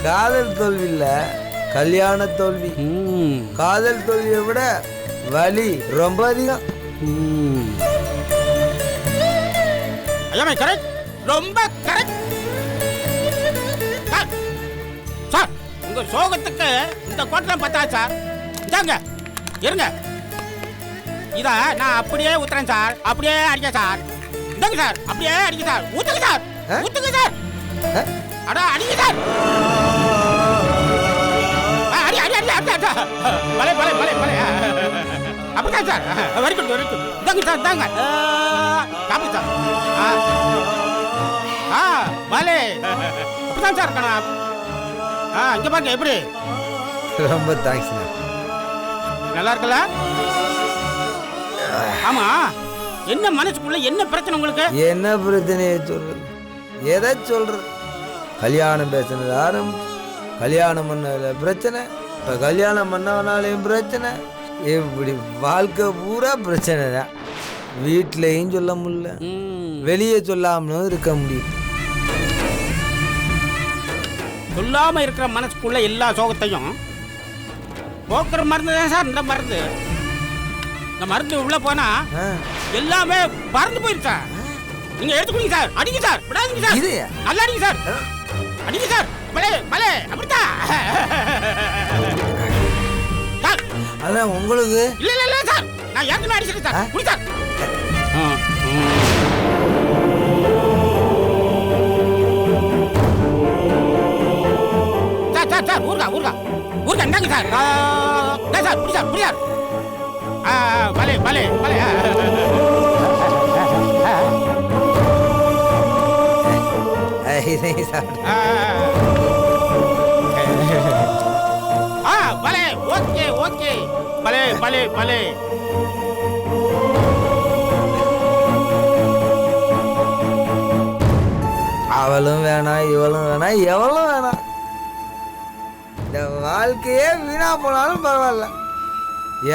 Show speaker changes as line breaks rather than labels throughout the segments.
காதல் தோல்வி இல்ல, கல்யாண தோல்வி. காதல் தோல்வியை விட வலி ரொம்ப அதிகம்.
ஐயாமே கரெக்ட், ரொம்ப கரெக்ட். சார் உங்க சோகத்துக்கு இந்த கோட்டை பார்த்தா சார். இதாங்க இருங்க, இத நான் அப்படியே ஊத்துறேன் சார், அப்படியே அடிக்க சார். இந்தாங்க சார், அப்படியே அடிக்க சார். ஊத்துங்க சார், ஊத்துங்க சார். அட அடிங்க சார். அடி அடி அடி அடி. பலே பலே பலே பலே. அப்படிதான் sir. Very good very good. இந்தாங்க சார், இந்தாங்க. Coffee sir. பலே அப்படிதான் சார் இருக்கணும். இங்க பாருங்க எப்படி.
ரொம்ப தேங்க்ஸ்.
நல்லா இருக்கல? ஆமா, என்ன மனசுக்குள்ள என்ன பிரச்சனை உங்களுக்கு?
என்ன பிரச்சனையை சொல்றது, எதை சொல்றது? கல்யாணம் பேசுனது ஆரம்பிச்சு, கல்யாணம் பண்ணதுல பிரச்சனை, இப்ப கல்யாணம் பண்ணவனாலையும் பிரச்சனை, இப்படி வாழ்க்கை பூரா பிரச்சனை தான். வீட்லயும் சொல்ல முடியல, வெளியே சொல்லாமலும் இருக்க முடியும்.
சொல்லாம இருக்கிற மனசுக்குள்ள எல்லா சோகத்தையும் போக்குற மருந்து தான் சார் இந்த மருந்து. இந்த மருந்து உள்ள போனா எல்லாமே மறந்து போயிருச்சா. நீங்க எடுத்துக்கோங்க சார். அடிங்க சார், விடாதீங்க சார். நல்லா அடிங்க சார், அடிங்க சார். பலே பலே அப்படித்தான்.
அதான் உங்களுக்கு
இல்ல இல்ல இல்ல சார், நான் ஏற்கனவே அடிச்சிட்டேன் சார். குடி சார். சார் சார் ஊர்கா ஊர்கா ஊர்கா இந்தாங்க சார். சார் குடி சார், குடி சார். பலே பலே பலே. பலே ஓகே ஓகே. பலே பலே பலே.
அவளும் வேணாம், இவளும் வேணாம், எவளும் வேணாம். இந்த வாழ்க்கையே வீணா போனாலும் பரவாயில்ல,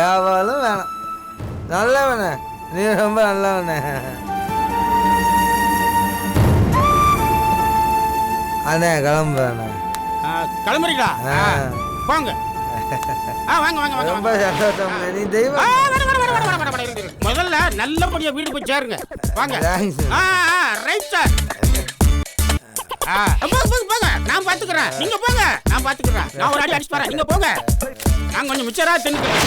எவளும் வேணாம். நல்லவன, நீ ரொம்ப நல்லவன. அண்ணே கிளம்புறேண்ணே.
கிளம்புறீங்களா? போங்க. வாங்க வாங்க வாங்க.
ரொம்ப சந்தோஷம். நீ தெய்வம்.
முதல்ல நல்லபடியா வீடு போய் சேருங்க. வாங்க. Right sir. போங்க, நான் பாத்துக்கிறேன். நீங்க போங்க, நான் பாத்துக்கிறேன். நான் ஒரு அடி அடிச்சு வரேன், நீங்க போங்க. நான் கொஞ்சம் மிச்சரா தின்னுக்கிறேன்.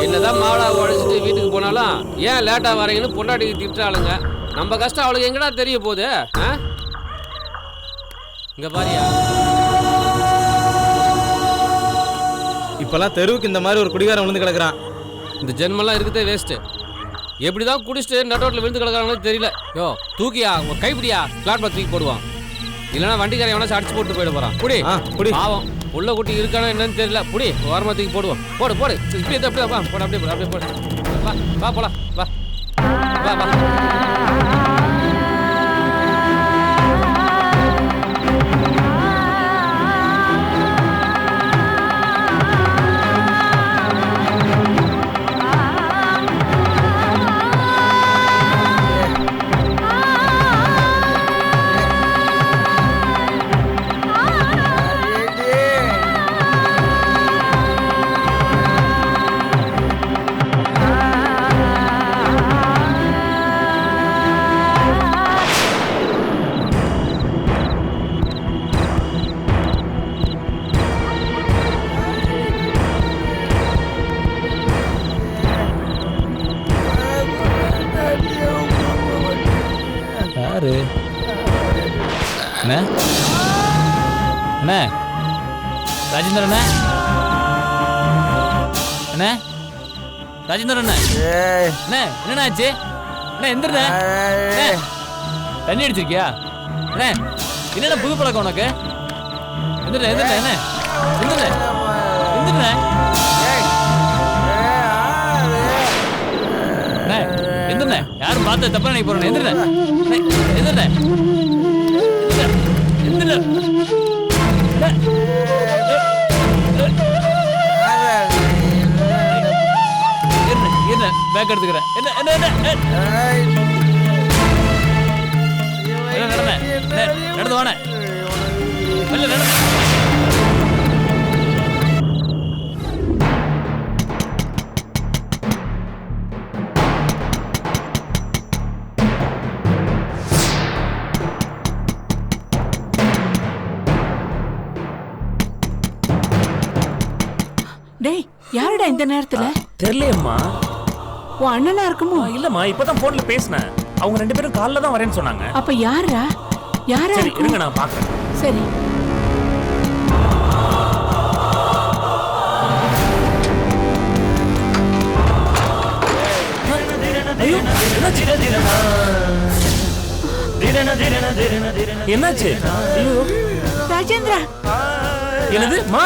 என்னதான் மாவளா உடைச்சிட்டு வீட்டுக்கு போனாலும் ஏன் லேட்டா வரீங்கன்னு பொண்டாட்டிக்கு திட்டாளுங்க. நம்ம கஷ்டம் அவளுக்கு எங்கடா தெரிய போகுது? இங்க பாரியா,
இப்பெல்லாம் தெருவுக்கு இந்த மாதிரி ஒரு குடிகாரன் விழுந்து கிடக்குறான்.
இந்த ஜென்மெல்லாம் இருக்குதே வேஸ்ட்டு. எப்படிதான் குடிச்சிட்டு நட்டோட்டில் விழுந்து கிடக்குறாங்கன்னு தெரியல. யோ தூக்கியா, உங்க கைப்பிடியா, பிளாட்பார்க் தூக்கி போடுவான். இல்லைன்னா வண்டிக்காரன் எவனா அடிச்சு போட்டு போயிட போறான். புடி பாவம், உள்ள குட்டி இருக்கானா என்னன்னு தெரியல. புடி ஓரமா தூக்கி போடுவோம். போடு போடு. இப்படி அப்படியே வா, போடு அப்படியே போடு, அப்படியே போடு. வா வா போலாம், வா வா வா.
யாரு அண்ணே? அண்ணே ராஜேந்திர அண்ணே, அண்ணே ராஜேந்திர அண்ணே. அண்ணே என்னண்ணா ஆச்சு? அண்ணே எந்திரண்ணே. தண்ணி அடிச்சிருக்கியா? அண்ணே என்னண்ணா புது பழக்கம் உனக்கு? எந்திரண்ணே எந்திரண்ணே. என்ன எந்திரண்ணே எந்திரண்ணே. அண்ணே எந்திரண்ணே, யாரும் பார்த்து தப்பா நினைக்க போறேன். எந்திரண்ணே எந்திரண்ணே எந்திரண்ணே. பேக் எடுத்துக்கிறேன். என்ன என்ன என்ன நடந்து வானே நடந்து.
டேய் யாருடா இந்த நேரத்துல?
தெரியலையம்மா.
உன் அண்ணனா இருக்குமோ?
இல்லம்மா, இப்பதான் போன்ல பேசினேன். அவங்க 2 பேரும் காலைல தான் வரேன்னு சொன்னாங்க.
அப்ப யாரா
சரி
இருக்கும்?
இருங்க, நான் பாக்குறேன்.
சரி.
ஐயோ, என்னாச்சு? ஐயோ
ராஜேந்திரா,
என்னது மா?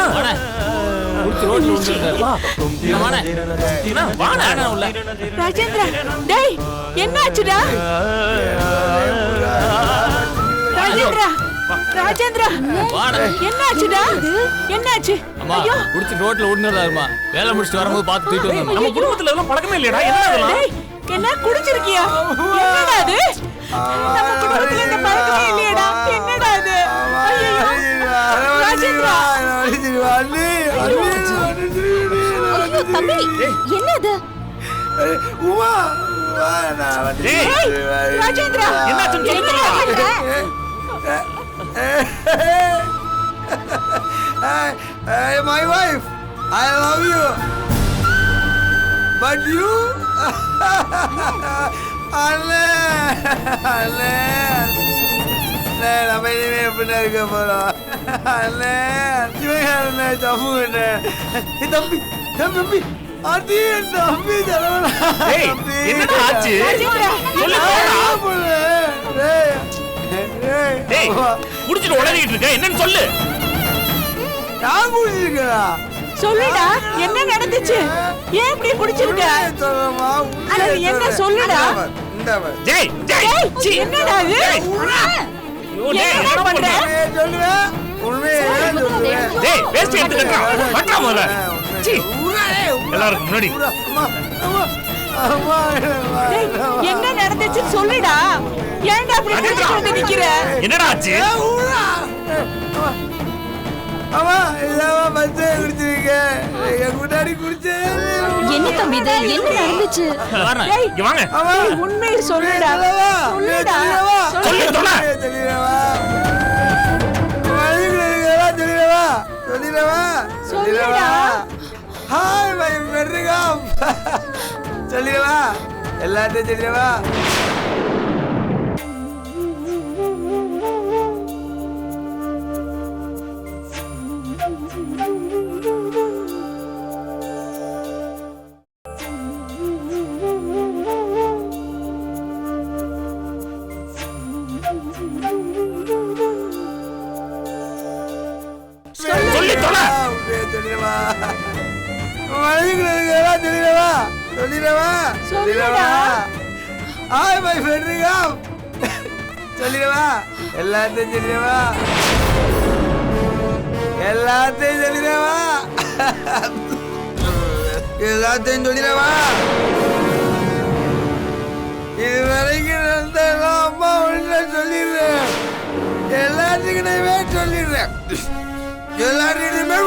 ராஜேந்திரா, டேய் என்னாச்சுடா? ராஜேந்திரா, ராஜேந்திரா, என்னாச்சுடா? என்னாச்சு?
அம்மா குடிச்சு ரோட்ல ஓடுனதாருமா. வேலை முடிச்சுட்டு வரும்போது பார்த்து தூக்கிட்டு வந்தோம்.
நம்ம குடும்பத்துல எல்லாம் பழக்கமே இல்லையடா. என்ன இதெல்லாம்?
டேய் என்ன குடிச்சிருக்கியா? என்னடா இது? நம்ம குடும்பத்துல இந்த பழக்கமே இல்லையடா. என்னடா இது? ஐயோ ராஜேந்திரா,
தம்பி என்னது?
உமா
ராஜேந்திரா,
என்னாச்சுன்னு சொல்லுங்க.
My wife, I love you, but you, நம்ம இனிமே எப்படி இருக்க போறோம்? தம்பி தம்பி அது தம்பி
ஏய், என்னடா ஆச்சு? சொல்லு போடா. டேய், குடிச்சிட்டு உளறிட்டு இருக்க. என்னன்னு சொல்லு.
நான் குடிச்சிருக்கா?
சொல்லுடா, என்ன நடந்துச்சு? ஏன் இப்படி குடிச்சிருக்க? அது என்ன சொல்லுடா?
டேய் டேய் சீ,
என்னடா இது?
ஐயோ, டேய்,
என்ன பண்ற?
சொல்லுவேன் உண்மையை சொல்லுவேன்.
டேய் வேஸ்ட் எடுத்துக்கடா. வட்டா முதல்ல. சீ, எல்லாருக்கும் முன்னாடி.
டேய், என்ன நடந்துச்சு சொல்லுடா. ஏன்டா அப்படி குடிச்சிட்டு வந்து நிக்கிற?
என்னடா ஆச்சு?
அம்மா இல்லாம பச்சை குடிச்சிருக்க. முன்னாடி குடிச்ச
என்ன தம்பி இது? என்ன நடந்துச்சு?
வரேன்.
டேய்,
இங்க வாங்க.
டேய், உண்மையை சொல்லுடா. சொல்லுடா.
சொல்லு சொல்ல.
சொல்லுடா.
ஹாய் மை மெட்ரிகாம். சொல்லிடவா? எல்லாத்தையும் சொல்லிடவா?
சொல்லி தொலை.
சொல்லிடவா? மனிதர்களுக்கெல்லாம் சொல்லிடவா? சொல்லிடவா? சொல்லிடவா? ஹாய் மை மெட்ரிகாம். சொல்லிடவா? எல்லாத்தையும் சொல்லிடவா? எல்லாத்தையும் சொல்லிடவா? எல்லாத்தையும் சொல்லிடவா? இதுவரைக்கும் நடந்த எல்லாம் அம்மா ஒன்று சொல்லிடுறேன். எல்லாத்துக்கிட்டயுமே சொல்லிடுறேன். எல்லாத்துக்கிட்டையுமே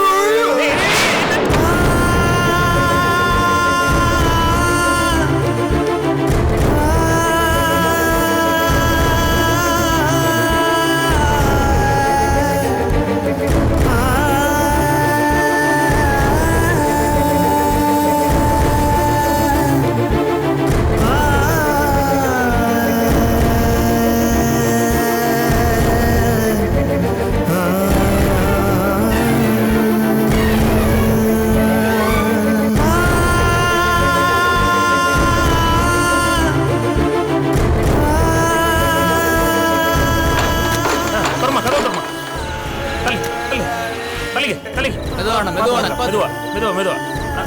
மெதுவா.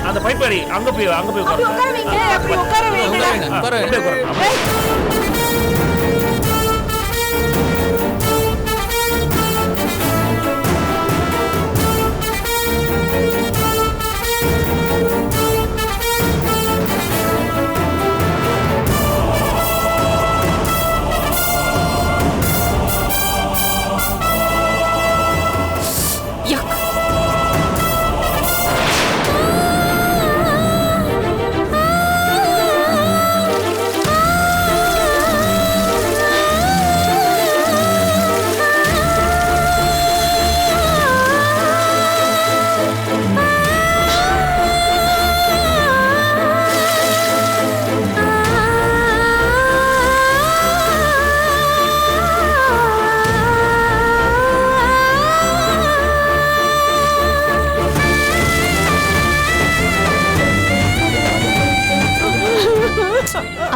அந்த பைப் அடி. அங்க போய்
அப்படி உட்கார வைங்க. அப்படி உட்கார வைங்க.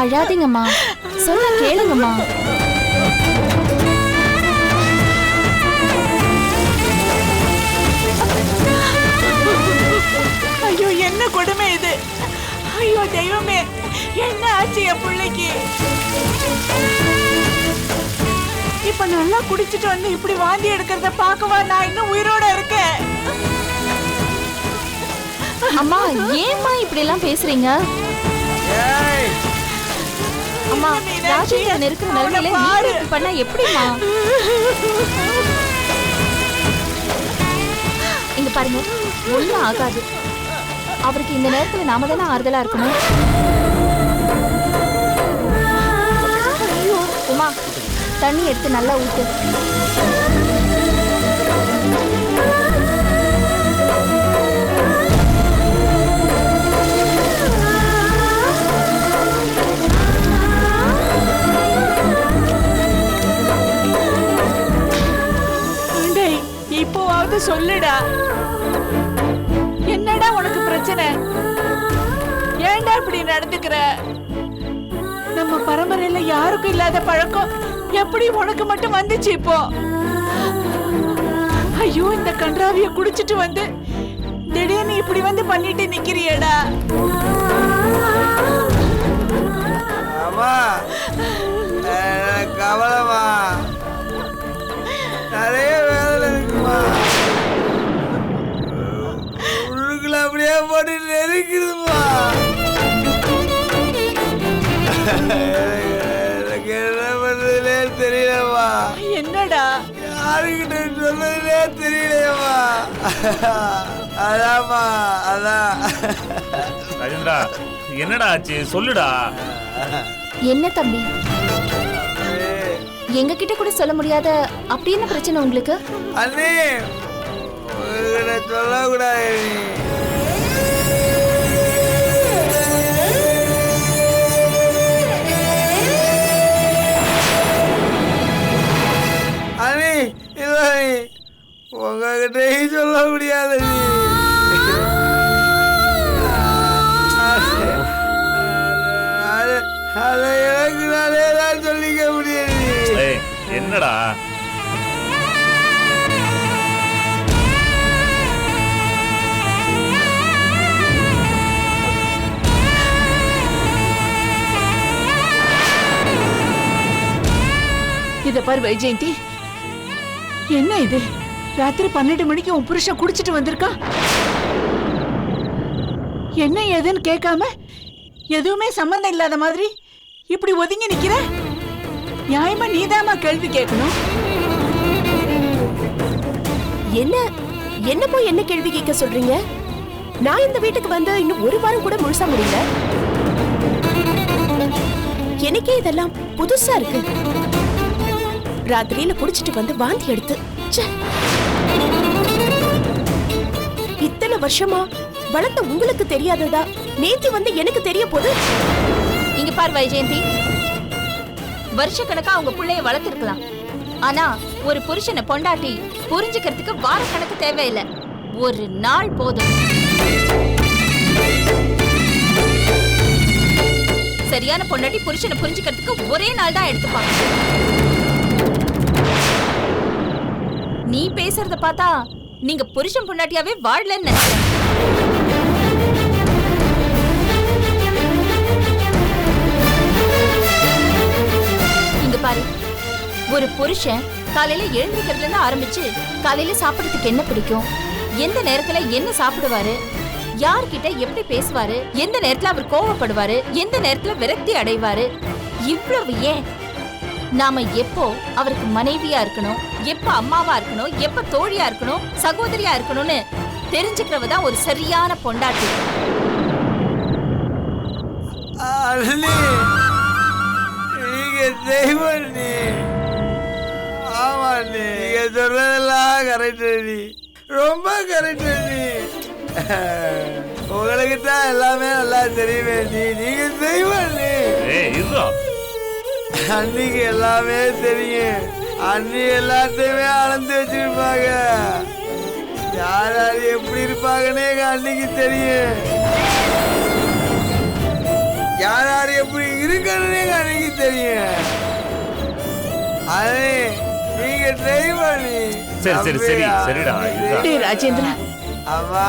அழாதீங்கம்மா, சொன்னா கேளுங்கம்மா.
ஐயோ, என்ன கொடுமை இது! ஐயோ தெய்வமே, என்ன ஆச்சு என் பிள்ளைக்கு? இப்ப நல்லா குடிச்சிட்டு வந்து இப்படி வாந்தி எடுக்கிறத பார்க்கவா நான் இன்னும் உயிரோட இருக்கேன்?
அம்மா, ஏம்மா இப்படி எல்லாம் பேசுறீங்க? அம்மா, ராஜேந்திரன் இருக்கிற நிலைமையில நீங்க இப்படி பண்ணா எப்படிம்மா? இங்க பாருங்க, ஒண்ணும் ஆகாது. அவருக்கு இந்த நேரத்துல நாம தானே ஆறுதலா இருக்கணும். உமா, தண்ணி எடுத்து நல்லா ஊத்து.
இப்போவாவது சொல்லுடா, என்னடா உனக்கு பிரச்சனை? ஏன்டா இப்படி நடந்துக்கிற? நம்ம பரம்பரையில யாருக்கும் இல்லாத பழக்கம் எப்படி உனக்கு மட்டும் வந்துச்சு இப்போ? ஐயோ, இந்த கன்றாவிய குடிச்சிட்டு வந்து திடீர்னு இப்படி வந்து பண்ணிட்டு நிக்கிறியடா.
அம்மா, கவலைமா, நிறைய வேலை இருக்குமா, உள்ளுக்குள்ள அப்படியே போட்டு நெருக்குதுமா. எனக்கு என்ன பண்றதுலே தெரியலமா.
என்னடா?
யாருக்கிட்ட சொல்றதுலே தெரியலையம்மா. அதாம்மா, அதான்.
ராஜேந்திரா, என்னடா ஆச்சு சொல்லுடா.
என்ன தம்பி, எங்க கிட்ட கூட சொல்ல முடியாத அப்படி என்ன பிரச்சனை உங்களுக்கு?
அண்ணே, உங்ககிட்ட சொல்லக்கூடாது. அண்ணே, இல்ல நீ உங்ககிட்டையும் சொல்ல முடியாது. அதை எனக்கு நானே தான் சொல்லிக்க முடியாது.
என்னடா?
இத பாரு வைஜெயந்தி, என்ன இது? ராத்திரி 12 மணிக்கு உன் புருஷன் குடிச்சிட்டு வந்திருக்கா. என்ன ஏதுன்னு கேட்காம எதுவுமே சம்பந்தம் இல்லாத மாதிரி இப்படி ஒதுங்கி நிக்கிற. நியாயமா நீதாமா கேள்வி கேட்கணும்.
என்ன போய் என்ன கேள்வி கேட்க சொல்றீங்க? நான் இந்த வீட்டுக்கு வந்து இன்னும் ஒரு வாரம் கூட முழுசா முடியல. எனக்கே இதெல்லாம் புதுசா இருக்கு. ராத்திரியில குடிச்சிட்டு வந்து வாந்தி எடுத்து இத்தனை வருஷமா வளர்த்த உங்களுக்கு தெரியாததா நேத்தி வந்து எனக்கு தெரிய போது.
இங்க பார் வைஜெயந்தி, வருஷக்கணக்கா அவங்க பிள்ளைய வளர்த்திருக்கலாம். ஆனா ஒரு புருஷனை பொண்டாட்டி புரிஞ்சுக்கிறதுக்கு வார கணக்கு தேவையில்லை, ஒரு நாள் போதும். சரியான பொண்டாட்டி புருஷனை புரிஞ்சுக்கிறதுக்கு ஒரே நாள் தான் எடுத்துப்பாங்க. நீ பேசுறத பார்த்தா நீங்க புருஷன் பொண்டாட்டியாவே வாழலன்னு நினைக்கிறேன். இங்க பாரு, ஒரு புருஷன் காலையில எழுந்திருக்கிறதுல இருந்து ஆரம்பிச்சு காலையில சாப்பிடறதுக்கு என்ன பிடிக்கும், எந்த நேரத்துல என்ன சாப்பிடுவாரு, யார்கிட்ட எப்படி பேசுவாரு, எந்த நேரத்துல அவர் கோவப்படுவாரு, எந்த நேரத்துல விரக்தி அடைவாரு, இவ்வளவு ஏன் நாம எப்போ அவருக்கு மனைவியா இருக்கணும், எப்ப அம்மாவா இருக்கணும், எப்ப தோழியா இருக்கணும், சகோதரியா இருக்கணும்னு தெரிஞ்சுக்கிறவதான் ஒரு சரியான பொண்டாட்டி.
நீங்க தெய்வம். நீ ஆமா, நீங்க சொல்றதெல்லாம் கரெக்ட். நீ ரொம்ப கரெக்ட். நீ உங்களுக்கு தான் எல்லாமே நல்லா தெரியுமே. நீங்க தெய்வம். நீ அன்னைக்கு எல்லாமே தெரியும். அன்னி எல்லாத்தையுமே அளந்து வச்சிருப்பாங்க. யார் யார் எப்படி இருப்பாங்கன்னே அன்னைக்கு தெரியும். யார் யார் எப்படி இருக்கணும்னு எனக்கு தெரியும். அது நீங்க ட்ரை பண்ணி.
சரி சரி சரி சரிடா.
டேய் ராஜேந்திரா,
அம்மா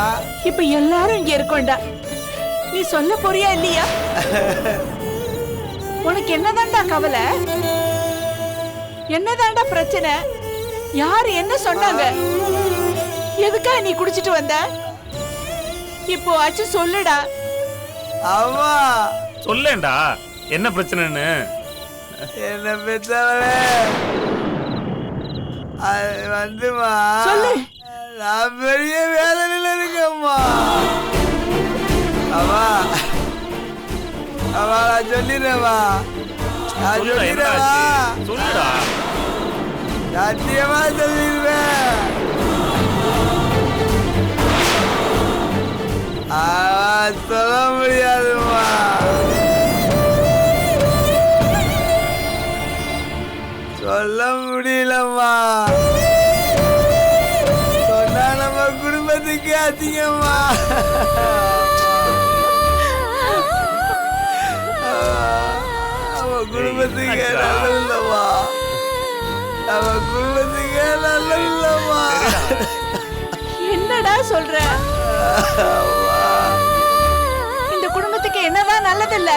இப்ப எல்லாரும் இங்க இருக்கோண்டா. நீ சொல்ல போறியா இல்லையா? உனக்கு என்னதான்டா கவலை? என்னதான்டா பிரச்சனை? யாரு என்ன சொன்னாங்க? எதுக்காக நீ குடிச்சிட்டு வந்த? இப்போ ஆச்சு சொல்லுடா.
அம்மா
சொல்லேன்டா என்ன பிரச்சனைன்னு.
என்ன பெற்றவளே, அது வந்துமா
சொல்லு.
நான் பெரிய வேதனையில இருக்கேம்மா. அம்மா அம்மா நான் சொல்லிடுறேம்மா. நான்
சொல்லுடா, என்னடா
சொல்லிடுறேம்மா.
ஆச்சு? சொல்லுடா.
சத்தியமா சொல்லிடுவேன். சொல்ல முடியாதுமா. சொல்ல முடியலம்மா. சொன்னா நம்ம குடும்பத்துக்கு அதிகமா. நம்ம குடும்பத்துக்கு நல்லதுல்லம்மா. நம்ம குடும்பத்துக்கு நல்லதுல்லம்மா.
என்னடா சொல்ற? இந்த குடும்பத்துக்கு என்னதான் நல்லதில்ல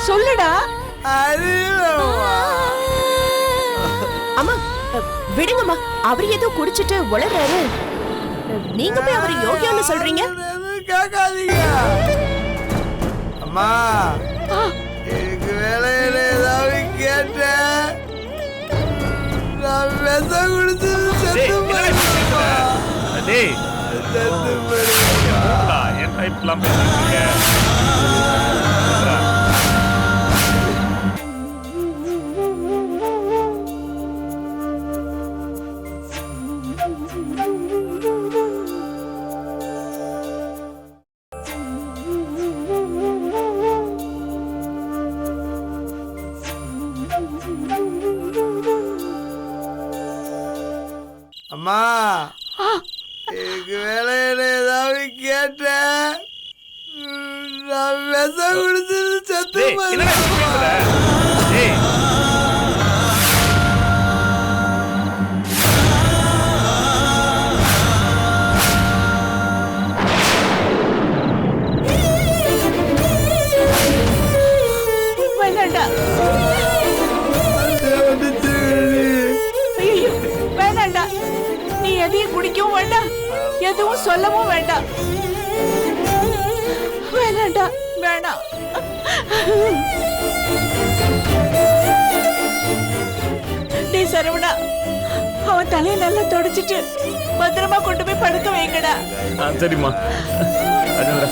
சொல்லுடா.
அம்மா விடுங்கம்மா, அவர் ஏதோ குடிச்சிட்டு உளறாரு. நீங்க போய் அவர் யோகியான்னு சொல்றீங்க.
கேட்காதீங்க அம்மா. எனக்கு வேலையில ஏதாவது கேட்டேன், நான் விஷ குடிச்சு செத்து போயிருக்கேன். செத்து போயிருக்கேன்.
என்ன இப்பெல்லாம் பேசுறீங்க?
அம்மா எனக்கு வேலையில ஏதாவது கேட்டேன், நான் விஷ குடிச்சு செத்து போயிருக்கேன்.
வேணாண்டா. ஐயோ, வேணாண்டா. நீ எதையும் குடிக்கவும் வேண்டாம், எதுவும் சொல்லவும் வேண்டாம். வேணாண்டா, வேணாம். டே சரவணா, அவன் தலையை நல்லா தொடச்சிட்டு பத்திரமா கொண்டு போய் படுக்க வைங்கடா.
சரிம்மா. ராஜேந்திரா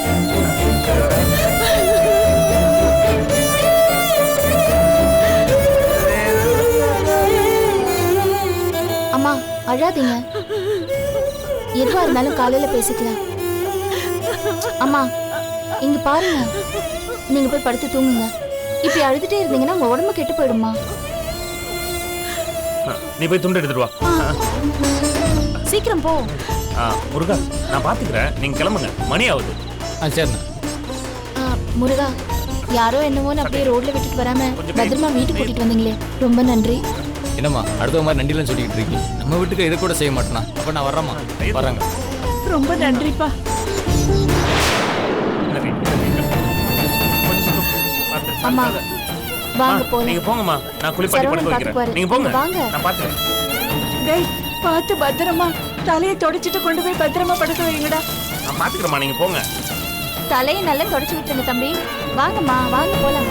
அம்மா அழாதீங்க, எதுவா இருந்தாலும் காலையில பேசிக்கலாம். அம்மா இங்க பாருங்க, நீங்க போய் படுத்து தூங்குங்க. இப்படி அழுதுட்டே இருந்தீங்கன்னா உங்க உடம்பு கெட்டு போயிடுமா.
நீ போய் துண்டு எடுத்துட்டு வா.
சீக்கிரம் போ.
முருகா நான் பாத்துக்கிறேன், நீங்க கிளம்புங்க, மணி ஆகுது.
சரிண்ணா.
முருகா, யாரோ என்னவோன்னு அப்படியே ரோட்ல விட்டுட்டு வராம பத்திரமா வீட்டுக்கு கூட்டிட்டு வந்தீங்களே, ரொம்ப நன்றி.
என்னம்மா அடுத்த மாதிரி நண்டிலாம் சொல்லிக்கிட்டு இருக்கீங்க? நம்ம வீட்டுக்கு இதை கூட செய்ய மாட்டேனா? அப்ப நான் வர்றேம்மா. வர்றாங்க.
ரொம்ப நன்றிப்பா.
அம்மா வாங்க போலாம்.
நீங்க போங்கம்மா, நான் குளிப்பாட்டி படுக்க
சரவணன்
வைக்கிறேன். நீங்க போங்க,
வாங்க.
நான் பாத்துக்கிறேன்.
டேய் பார்த்து பத்திரமா தலையை தொடச்சிட்டு கொண்டு போய் பத்திரமா படுக்க வைங்கடா.
நான் பாத்துக்கிறேம்மா, நீங்க போங்க.
தலையை நல்லா தொடச்சு விட்டுருங்க தம்பி. வாங்கம்மா வாங்க போலாம்.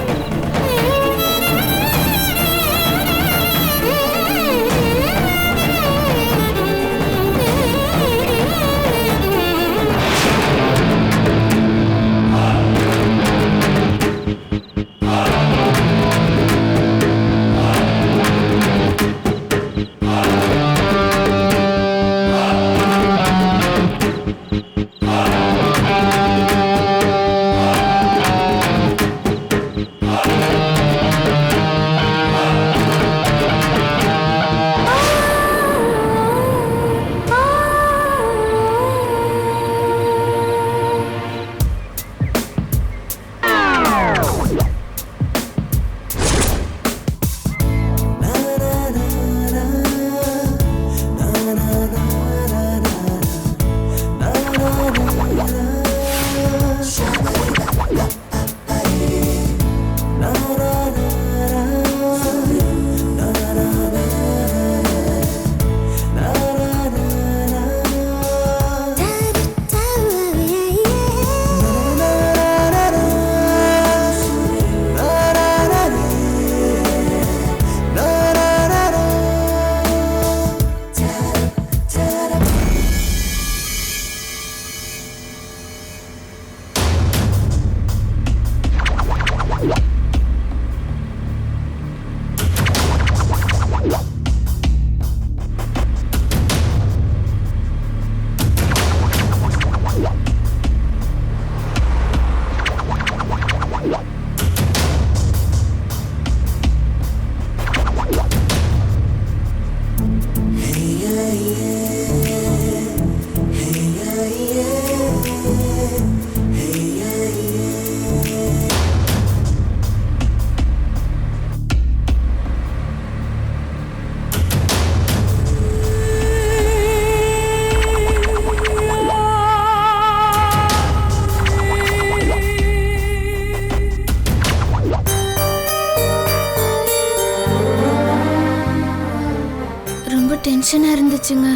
டென்ஷனா இருந்துச்சுங்க.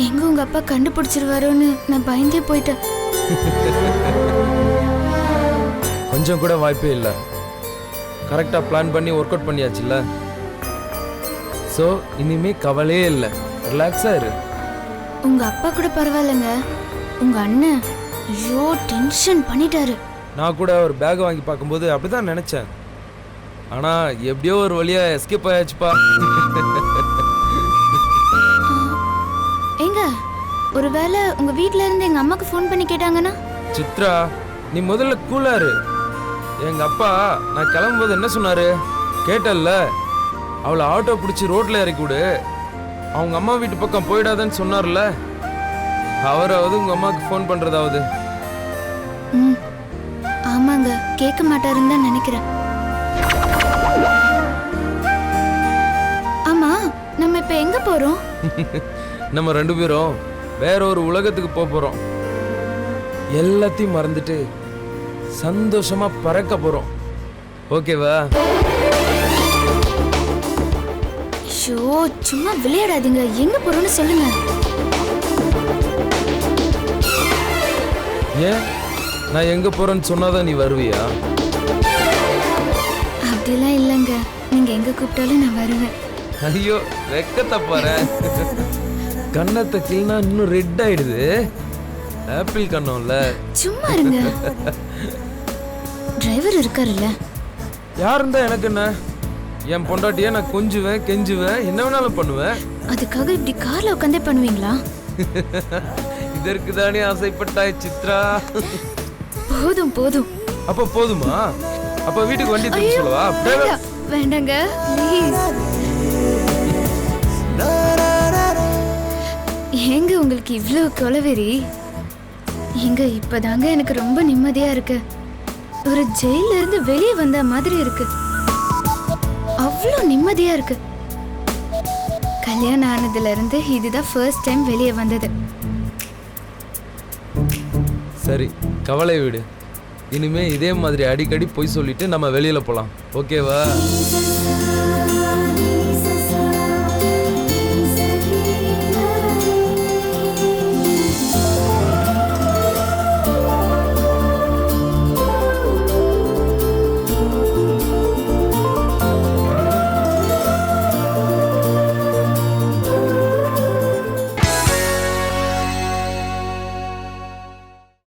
எங்க உங்க அப்பா கண்டுபிடிச்சிருவாரோன்னு நான் பயந்தே போயிட்டேன்.
கொஞ்சம் கூட வாய்ப்பே இல்லை. கரெக்டாக பிளான் பண்ணி ஒர்க் அவுட் பண்ணியாச்சுல்ல. ஸோ இனிமே கவலையே இல்லை, ரிலாக்ஸாக இரு.
உங்க அப்பா கூட பரவாயில்லைங்க, உங்க அண்ணன் ஐயோ டென்ஷன் பண்ணிட்டாரு.
நான் கூட ஒரு பேக் வாங்கி பார்க்கும்போது அப்படிதான் நினைச்சேன். ஆனா எப்படியோ ஒரு வழியா எஸ்கேப் ஆயாச்சுப்பா.
ஏங்க ஒருவேளை உங்க வீட்ல இருந்து எங்க அம்மாக்கு ஃபோன் பண்ணி கேட்டாங்கன்னா?
சித்ரா, நீ முதல்ல கூலா இரு. எங்க அப்பா நான் கிளம்பும்போது என்ன சொன்னாரு கேட்டல்ல, அவளை ஆட்டோ பிடிச்சி ரோட்ல இறக்கி விடு, அவங்க அம்மா வீட்டு பக்கம் போயிடாதன்னு சொன்னார்ல. அவராவது உங்க அம்மாவுக்கு ஃபோன் பண்றதாவது.
ஆமாங்க, கேட்க மாட்டாருன்னு தான் நினைக்கிறேன். ஆமா, நம்ம இப்ப எங்க போறோம்?
நம்ம 2 பேரும் வேற ஒரு உலகத்துக்கு போறோம். எல்லாத்தையும் மறந்துட்டு சந்தோஷமா பறக்க போறோம். ஓகேவா?
ஷோ, சும்மா விளையாடாதீங்க. எங்க போறோம்னு சொல்லுங்க.
ஏன் நான் எங்க போறேன்னு சொன்னாதான் நீ வருவியா?
அப்படிலாம் இல்லைங்க, நீங்க எங்க கூப்பிட்டாலும் நான் வருவேன்.
ஐயோ, வெக்கத்தை பாரு. கண்ணத்தை கிள்னா இன்னும் ரெட் ஆயிடுது. ஆப்பிள் கண்ணம்ல.
சும்மா இருங்க. டிரைவர் இருக்காருல்ல.
யார் இருந்தா எனக்கு என்ன? என் பொண்டாட்டிய நான் கொஞ்சுவேன், கெஞ்சுவேன், என்ன வேணாலும் பண்ணுவேன்.
அதுக்காக இப்படி கார்ல உட்காந்தே பண்ணுவீங்களா?
இதற்கு தானே ஆசைப்பட்டாய் சித்ரா.
போதும் போதும்.
அப்ப போதுமா? அப்ப வீட்டுக்கு வண்டி திருப்பி சொல்லவா?
வேண்டாங்க ப்ளீஸ். ஏங்க உங்களுக்கு இவ்ளோ கொலவெறி? எங்க இப்பதாங்க எனக்கு ரொம்ப நிம்மதியா இருக்கு. ஒரு ஜெயில இருந்து வெளியே வந்த மாதிரி இருக்கு. அவ்வளோ நிம்மதியா இருக்கு. கல்யாணம் ஆனதுல இருந்து இதுதான் ஃபர்ஸ்ட் டைம் வெளியே வந்தது.
சரி, கவலை விடு. இனிமே இதே மாதிரி அடிக்கடி போய் சொல்லிட்டு நம்ம வெளியில போலாம். ஓகேவா?